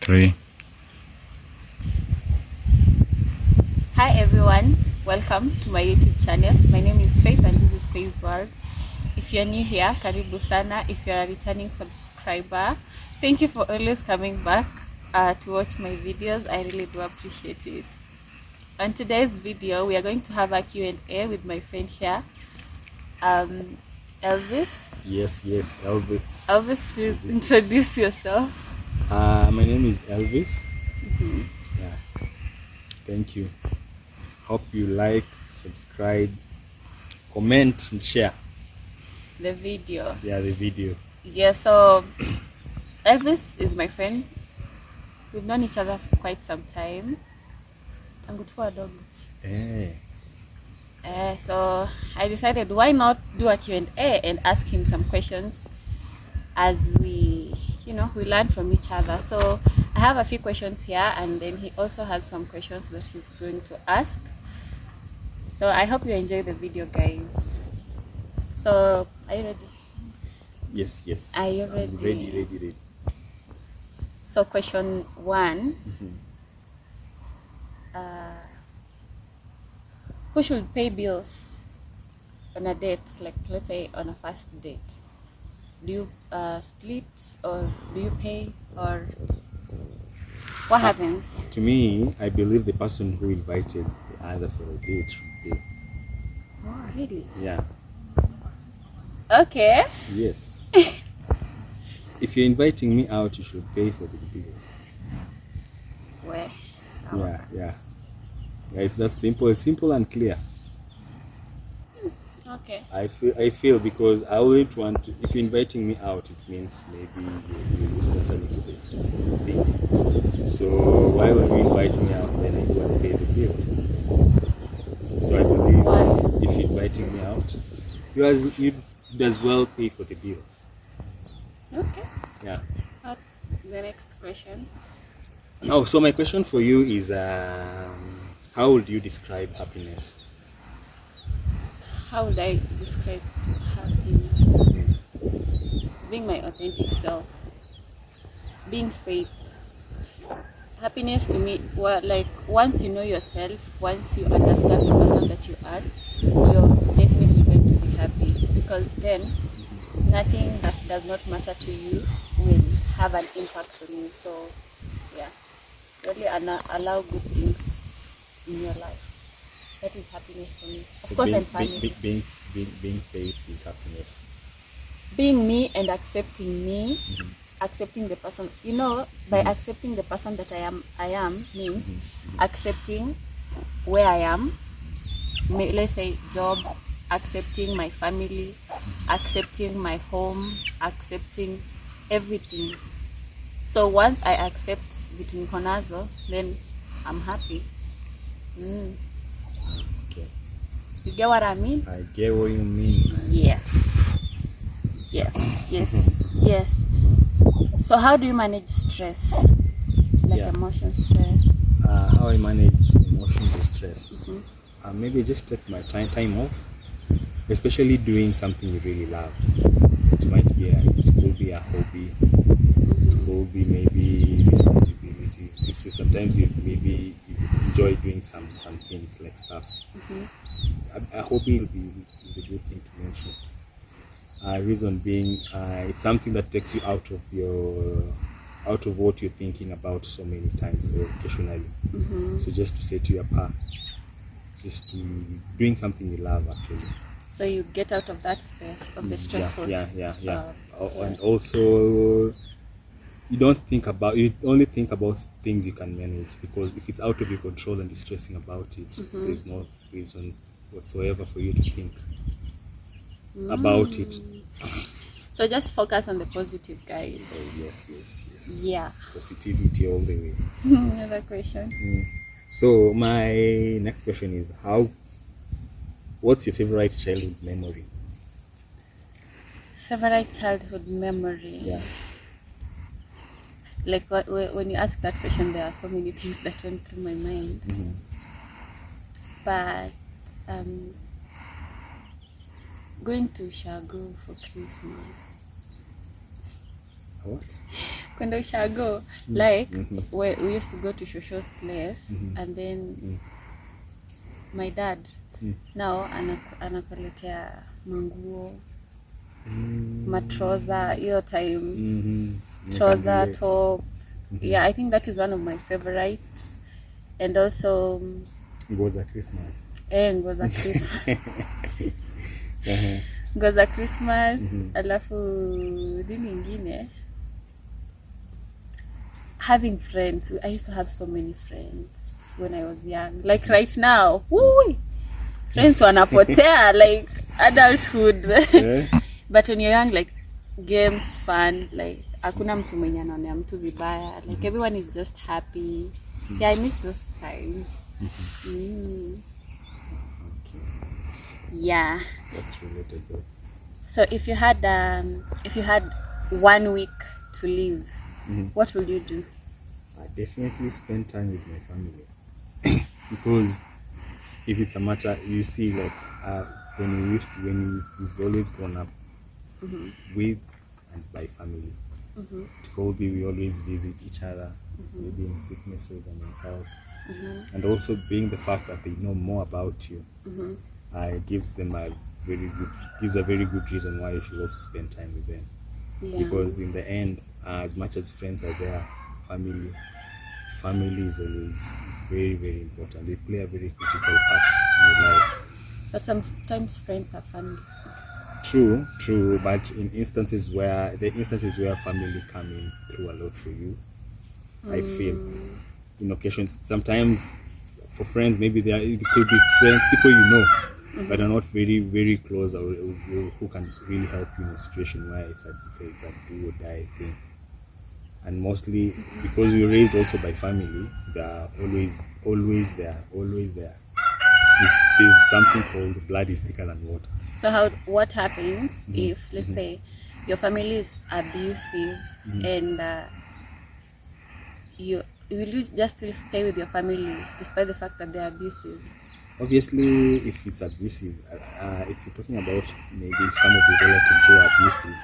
Three. Hi everyone, welcome to my YouTube channel. My name is Faith and this is Faith's World. If you're new here, karibu sana. If you're a returning subscriber, thank you for always coming back to watch my videos. I really do appreciate it. On today's video, we are going to have a Q&A with my friend here, Elvis. Yes, Elvis. Elvis, please introduce yourself. My name is Elvis. Yeah. Thank you. Hope you like, subscribe, comment, and share. The video. Yeah, the video. Yeah, so Elvis is my friend. We've known each other for quite some time. Tangu tu wadogo. So I decided why not do a Q&A and ask him some questions as we learn from each other. So I have a few questions here and then he also has some questions that he's going to ask. So I hope you enjoy the video, guys. So are you ready? Yes. Are you ready? I'm ready. So question 1. Who should pay bills on a date, like let's say on a first date? Do you split or do you pay, or what happens? To me, I believe the person who invited the other for a date should pay. Oh, really? Yeah. Okay. Yes. If you're inviting me out, you should pay for the bills. Well, Yeah. It's that simple. It's simple and clear. okay. I feel because I wouldn't want to. If you're inviting me out, it means maybe you're especially for the thing. So why would you invite me out then I go and pay the bills? So I believe if you're inviting me out, you as well pay for the bills. Okay. Yeah. The next question. Oh, so my question for you is, how would you describe happiness? How would I describe happiness? Being my authentic self. Being faith. Happiness to me, well, like once you know yourself, once you understand the person that you are, you're definitely going to be happy, because then nothing that does not matter to you will have an impact on you. So yeah, really allow good things in your life. That is happiness for me. Of course, I'm family. Being faith is happiness. Being me and accepting me, accepting the person. By accepting the person that I am means accepting where I am. Let's say job, accepting my family, accepting my home, accepting everything. So once I accept between Konazo, then I'm happy. Okay. You get what I mean? I get what you mean. Yes. So how do you manage stress? Like emotion stress? How I manage emotions or stress? Maybe just take my time off, especially doing something you really love. It could be a hobby. It could be maybe responsibilities. You see, sometimes you enjoy doing some things like stuff. A hobby is a good thing to mention. Reason being, it's something that takes you out of what you're thinking about so many times or occasionally. So just to set you apart, just to doing something you love actually. So you get out of that space of the stressful. Yeah. And also, you only think about things you can manage, because if it's out of your control and you're stressing about it, there's no reason whatsoever for you to think about it. So just focus on the positive, guys. Oh, yes. Yeah. Positivity all the way. Another question. So my next question is, what's your favorite childhood memory? Favorite childhood memory? Yeah. Like when you ask that question, there are so many things that went through my mind. But going to Shago for Christmas. What? Kwenda ushago. Like, we used to go to Shosho's place, and then my dad now anakuletea manguo, matroza, hiyo time, trouser, top. Yeah, I think that is one of my favorites. And also nguo za Christmas. Nguo za Christmas. Nguo za Christmas. Alafu nini ingine? Having friends. I used to have so many friends when I was young. Like right now, woo, friends wanapotea, like adulthood. But when you're young, like games, fun, like hakuna mtu mwenye anaonea mtu vibaya. Like everyone is just happy. Yeah, I miss those times. Okay. Yeah. That's relatable. So if you had 1 week to live, what will you do? I definitely spend time with my family. Because if it's a matter, you see, like when we've always grown up with and by family. At Kobe, we always visit each other, maybe in sicknesses and in health. And also being the fact that they know more about you, gives them a very good reason why you should also spend time with them. Yeah. Because in the end, as much as friends are there, family is always very, very important. They play a very critical part in your life. But sometimes friends are family. True, but in instances where family come in through a lot for you, I feel in occasions, sometimes for friends, maybe it could be friends, people you know, but are not very, very close, or who can really help you in a situation where it's a do or die thing. And mostly because we were raised also by family, they are always there. There's something called blood is thicker than water. So what happens if, let's say, your family is abusive and you just still stay with your family despite the fact that they're abusive? Obviously, if it's abusive, if you're talking about maybe some of your relatives who are abusive,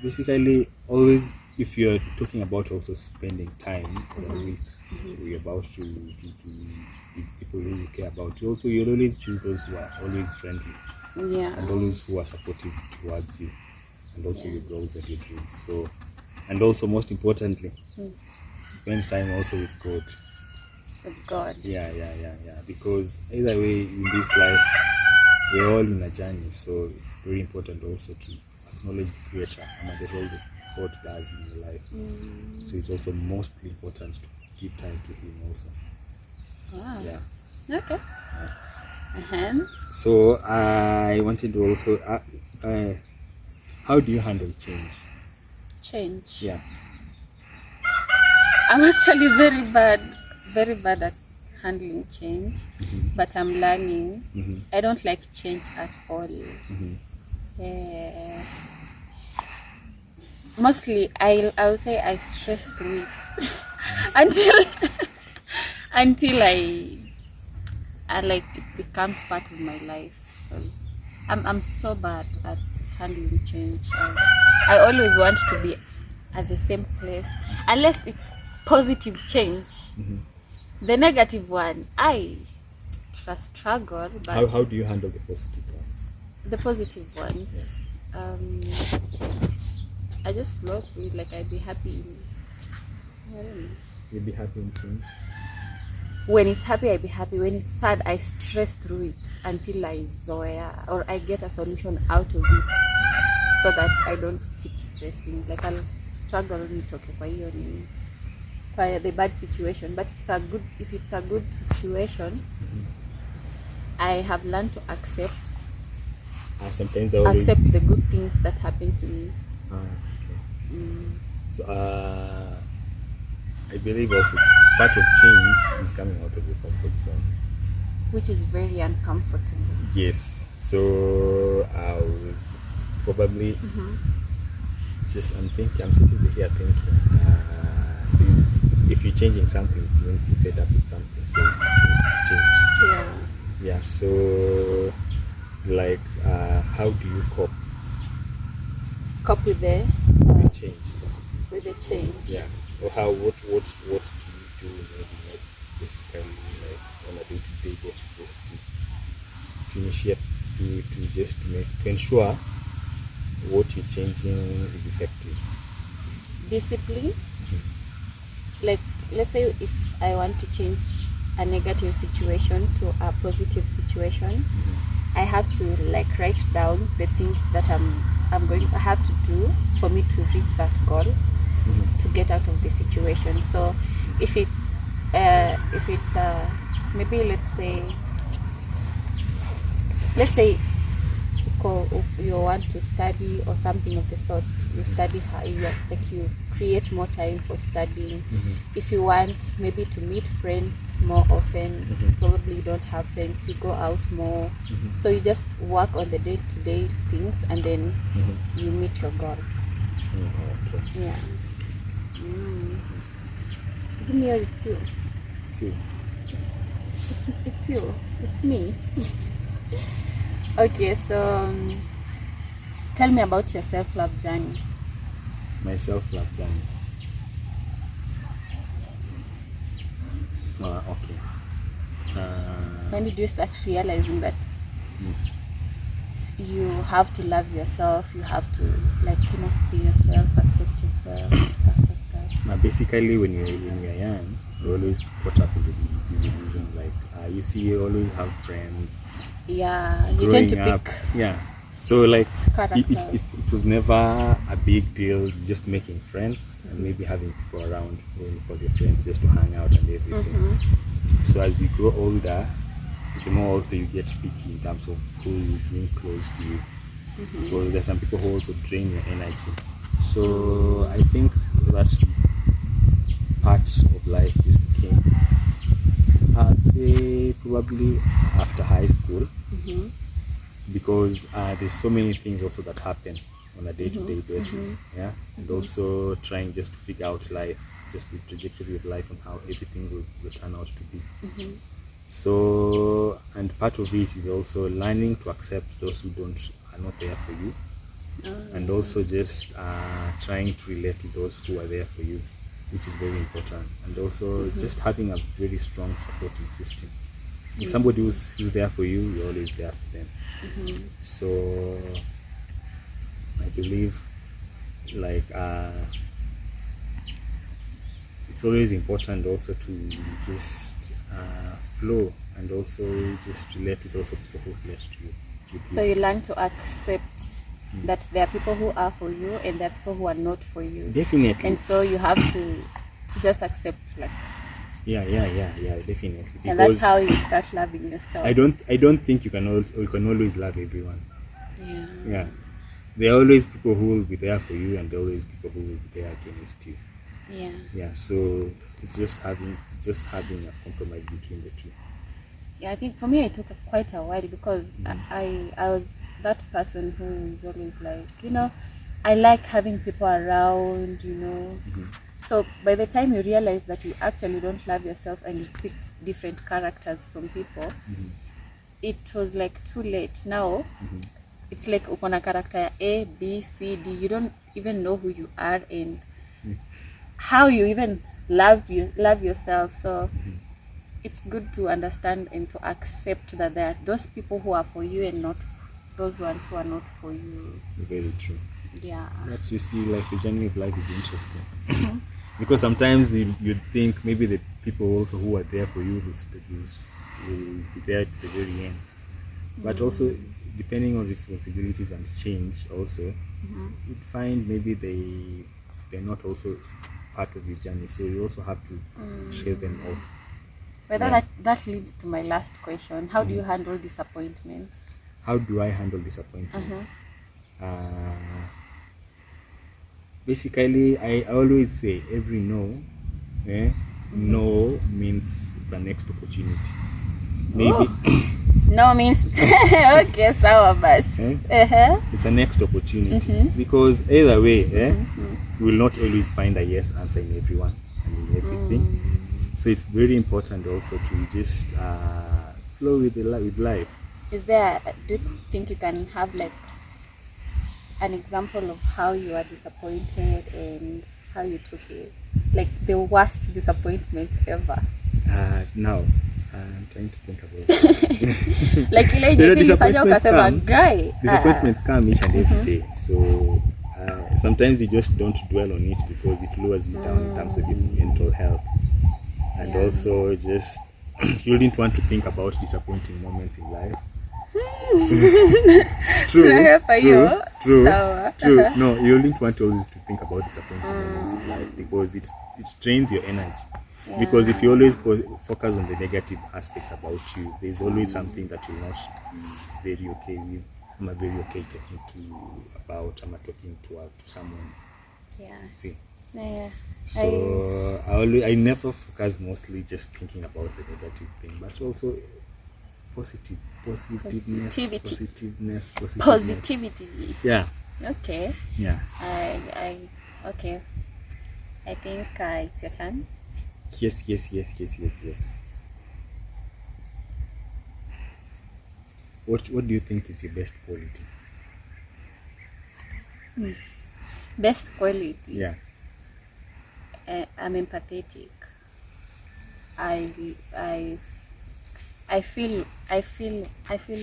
basically always, if you're talking about also spending time or a week, you're about to with people who you care about, you'll always choose those who are always friendly. Yeah. And always who are supportive towards you, and also your goals and your dreams. So, and also most importantly, spend time also with God. With God. Yeah. Because either way in this life, we're all in a journey. So it's very important also to acknowledge the Creator and the role that God does in your life. So it's also mostly important to give time to Him also. Wow. Yeah. Okay. So I wanted to also, how do you handle change? Change? Yeah. I'm actually very bad at handling change, but I'm learning. I don't like change at all. Mostly, I'll say I stress through it until I like it becomes part of my life. Because I'm so bad at handling change. I always want to be at the same place unless it's positive change. The negative one, I struggle. But how do you handle the positive ones? The positive ones, I just flow through it. Like I'd be happy. I don't know. You'd be happy in change. When it's happy, I be happy. When it's sad, I stress through it until I zoea or I get a solution out of it, so that I don't keep stressing. Like I'll struggle nitoke kwa the bad situation, but if it's a good situation, I have learned to accept. Sometimes accept the good things that happen to me. Okay. So I believe also part of change is coming out of your comfort zone, which is very uncomfortable. Yes. So I'll probably I'm sitting here thinking, if you're changing something, it means you're fed up with something, so it needs to change. Yeah. So like, how do you cope with the change? with the change. Yeah. Or what do you do maybe like basically like on a day-to-day basis just to initiate to just to ensure what you're changing is effective. Discipline. Like, let's say if I want to change a negative situation to a positive situation, I have to like write down the things that I have to do for me to reach that goal, to get out of the situation. So if it's maybe let's say you want to study or something of the sort, you study how you create more time for studying. If you want maybe to meet friends more often, probably you don't have friends, you go out more, so you just work on the day-to-day things and then you meet your goal. Okay. Yeah. Is it me or it's you? It's you. It's you. It's me. Okay, so tell me about your self-love journey. My self-love journey. Okay. When did you start realizing that you have to love yourself, you have to be yourself, accept yourself, and stuff like that? Basically, when you're young, you always caught up with this illusion. Like you see, you always have friends. Yeah, you tend to Growing up, pick. yeah. So like Characters. it was never a big deal just making friends and maybe having people around who you call your friends just to hang out and everything. So as you grow older, the more also you get picky in terms of who you bring close to you. Because there's some people who also drain your energy. So I think that part of life just came, I'd say probably after high school, because there's so many things also that happen on a day-to-day basis, yeah, and also trying just to figure out life, just the trajectory of life and how everything will turn out to be. So, and part of it is also learning to accept those who are not there for you, and also just trying to relate to those who are there for you, which is very important, and also just having a very strong supporting system. If somebody who's there for you, you're always there for them. So I believe like it's always important also to just flow and also just relate to those people who are close to you. So you learn to accept that there are people who are for you and there are people who are not for you. Definitely. And so you have to just accept, like. Yeah, definitely. Because and that's how you start loving yourself. I don't think you can always love everyone. Yeah. There are always people who will be there for you, and there are always people who will be there against you. Yeah. So it's just having a compromise between the two. Yeah, I think for me it took quite a while because I was that person who is always like, I like having people around, So by the time you realize that you actually don't love yourself and you pick different characters from people, it was like too late. Now it's like ukona character A, B, C, D. You don't even know who you are and how you even love yourself. So it's good to understand and to accept that there are those people who are for you and not those ones who are not for you. Very true. Yeah. That's, you see, like the journey of life is interesting. Because sometimes you'd think maybe the people also who are there for you will be there to the very end. But also, depending on responsibilities and change also, you'd find maybe they're not also part of your journey. So you also have to share them off. But that leads to my last question. How do you handle disappointments? How do I handle disappointments? Basically, I always say every no, no means the next opportunity. Maybe no means okay, sawa bas. It's a next opportunity because either way, we will not always find a yes answer in everyone and in everything. So it's very important also to just flow with life. Do you think you can have like an example of how you are disappointed and how you took it. Like the worst disappointment ever. Now I'm trying to think about it. Like ile yenye ilifanya ukasema guy. Disappointments come each and every day. So sometimes you just don't dwell on it because it lowers you down in terms of your mental health. And also just you didn't want to think about disappointing moments in life. True. No, you didn't want always to think about disappointing moments in life because it drains your energy. Yeah. Because if you always focus on the negative aspects about you, there's always something that you'll not be very okay with. I'm very okay talking to someone. Yeah. See. Yeah. So I never focus mostly just thinking about the negative thing, but also positiveness. Yeah. Okay. Yeah. Okay. I think it's your turn. Yes. What do you think is your best quality? Best quality? Yeah. I'm empathetic. I feel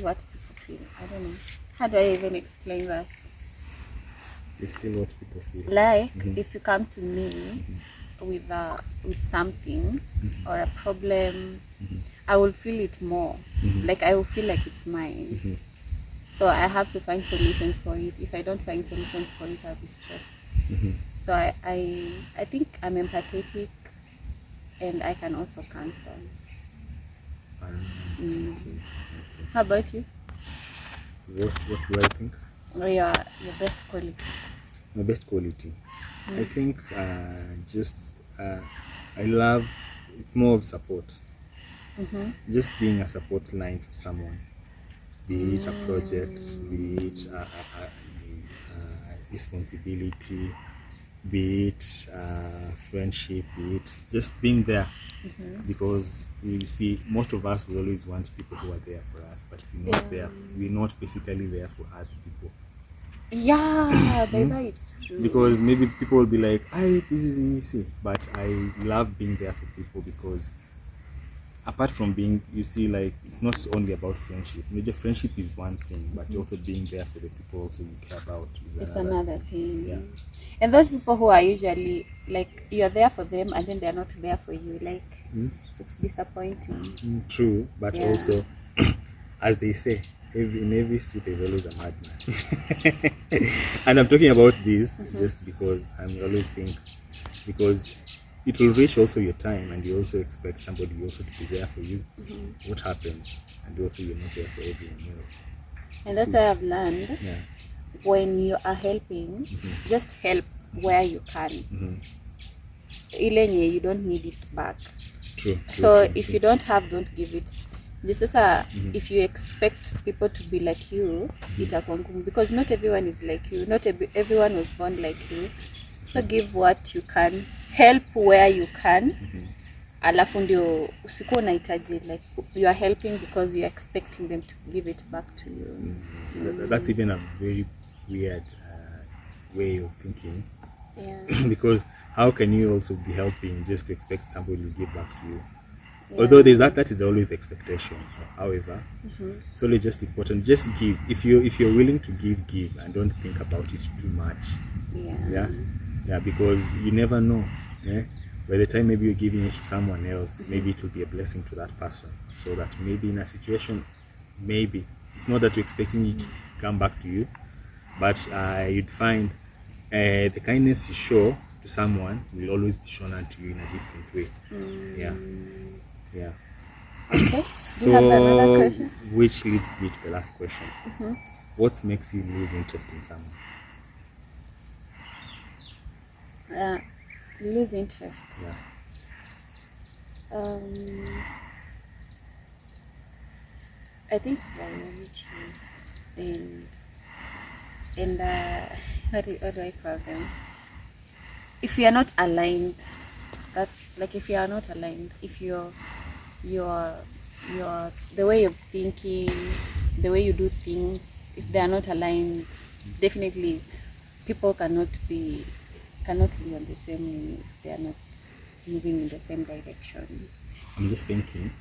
what people feel. I don't know. How do I even explain that? You feel what people feel. Like if you come to me with something or a problem, I will feel it more. Like I will feel like it's mine. So I have to find solutions for it. If I don't find solutions for it, I'll be stressed. So I think I'm empathetic, and I can also counsel. Okay. How about you? What do I think? Your best quality. My best quality. I think I love. It's more of support. Just being a support line for someone, be it a project, be it a responsibility, be it friendship, be it just being there. Because you see, most of us will always want people who are there for us, but we're not there. We're not basically there for other people. Yeah, it's true. Because maybe people will be like, this is easy, but I love being there for people because apart from being, you see, like, it's not only about friendship. Maybe friendship is one thing, but also being there for the people also you care about is another thing. Yeah. And those people who are usually like, you're there for them and then they're not there for you, like it's disappointing. True, but also as they say, in every street there's always a madman. And I'm talking about this just because I always think, because it will reach also your time and you also expect somebody also to be there for you. What happens? And also you're not there for everyone else. And that's why I've learned, when you are helping, just help where you can. Ilenye, you don't need it back. True. So if you don't have, don't give it. Just if you expect people to be like you, because not everyone is like you. Not everyone was born like you. So give what you can, help where you can. Alafu ndio usikuwa unahitaji, like you are helping because you are expecting them to give it back to you. That's even a very weird way of thinking. Yeah. Because how can you also be helping just to expect somebody to give back to you? Although there's that is always the expectation. However, it's only just important. Just give. If you're willing to give, and don't think about it too much. Yeah. Because you never know. Yeah. By the time maybe you're giving it to someone else, maybe it will be a blessing to that person. So that maybe in a situation, maybe it's not that you're expecting it to come back to you, but you'd find the kindness you show to someone will always be shown unto you in a different way. Yeah. Okay. So, you have another question? Which leads me to the last question. What makes you lose interest in someone? Lose interest. I think priority and how do I call them? If you are not aligned, that's like if you are not aligned, if you're the way you're thinking, the way you do things, if they are not aligned, definitely people cannot be cannot be on the same if they are not moving in the same direction. I'm just thinking,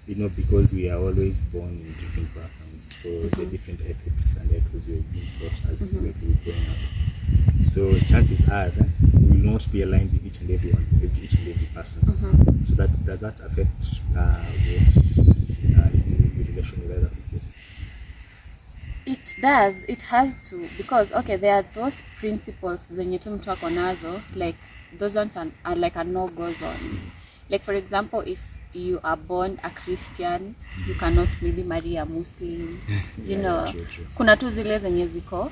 because we are always born in different backgrounds, so the different ethics and ethos we have been taught as we were growing up. So chances are that we will not be aligned with each and every person. So does that affect your relation with other people? It does. It has to, because there are those principles zenye tu mtu ako nazo, like those ones are like a no-go zone. Like for example, if you are born a Christian, you cannot maybe marry a Muslim. You know, true. kuna tu zile zenye ziko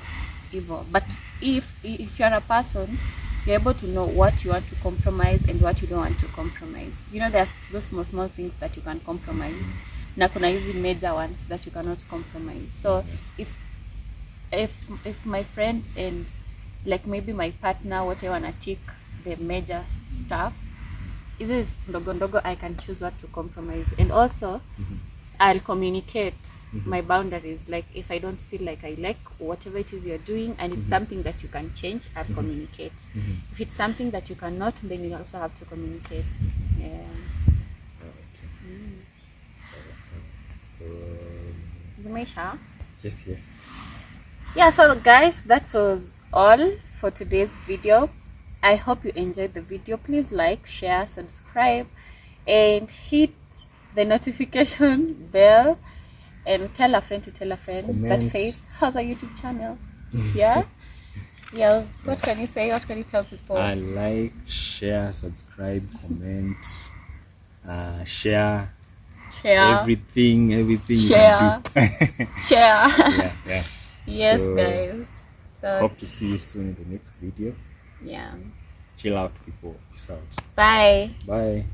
hivyo. But if you're a person, you're able to know what you want to compromise and what you don't want to compromise. You know, there's those small things that you can compromise. Na kuna hizi major ones that you cannot compromise. So if my friends and like maybe my partner, whatever, wanna tick the major stuff, is ndogo I can choose what to compromise. And also I'll communicate my boundaries. Like if I don't feel like I like whatever it is you're doing and it's something that you can change, I'll communicate. If it's something that you cannot, then you also have to communicate. Yeah. So Zimeisha? yes. Yeah, so guys, that was all for today's video. I hope you enjoyed the video. Please like, share, subscribe, and hit the notification bell, and tell a friend to tell a friend that Faith has a YouTube channel. Yeah. What can you say? What can you tell people? Like, share, subscribe, comment, share everything Share. you can do. Share. Yeah. Yes, so, guys. So hope to see you soon in the next video. yeah. Chill out, people. Peace out. Bye. Bye.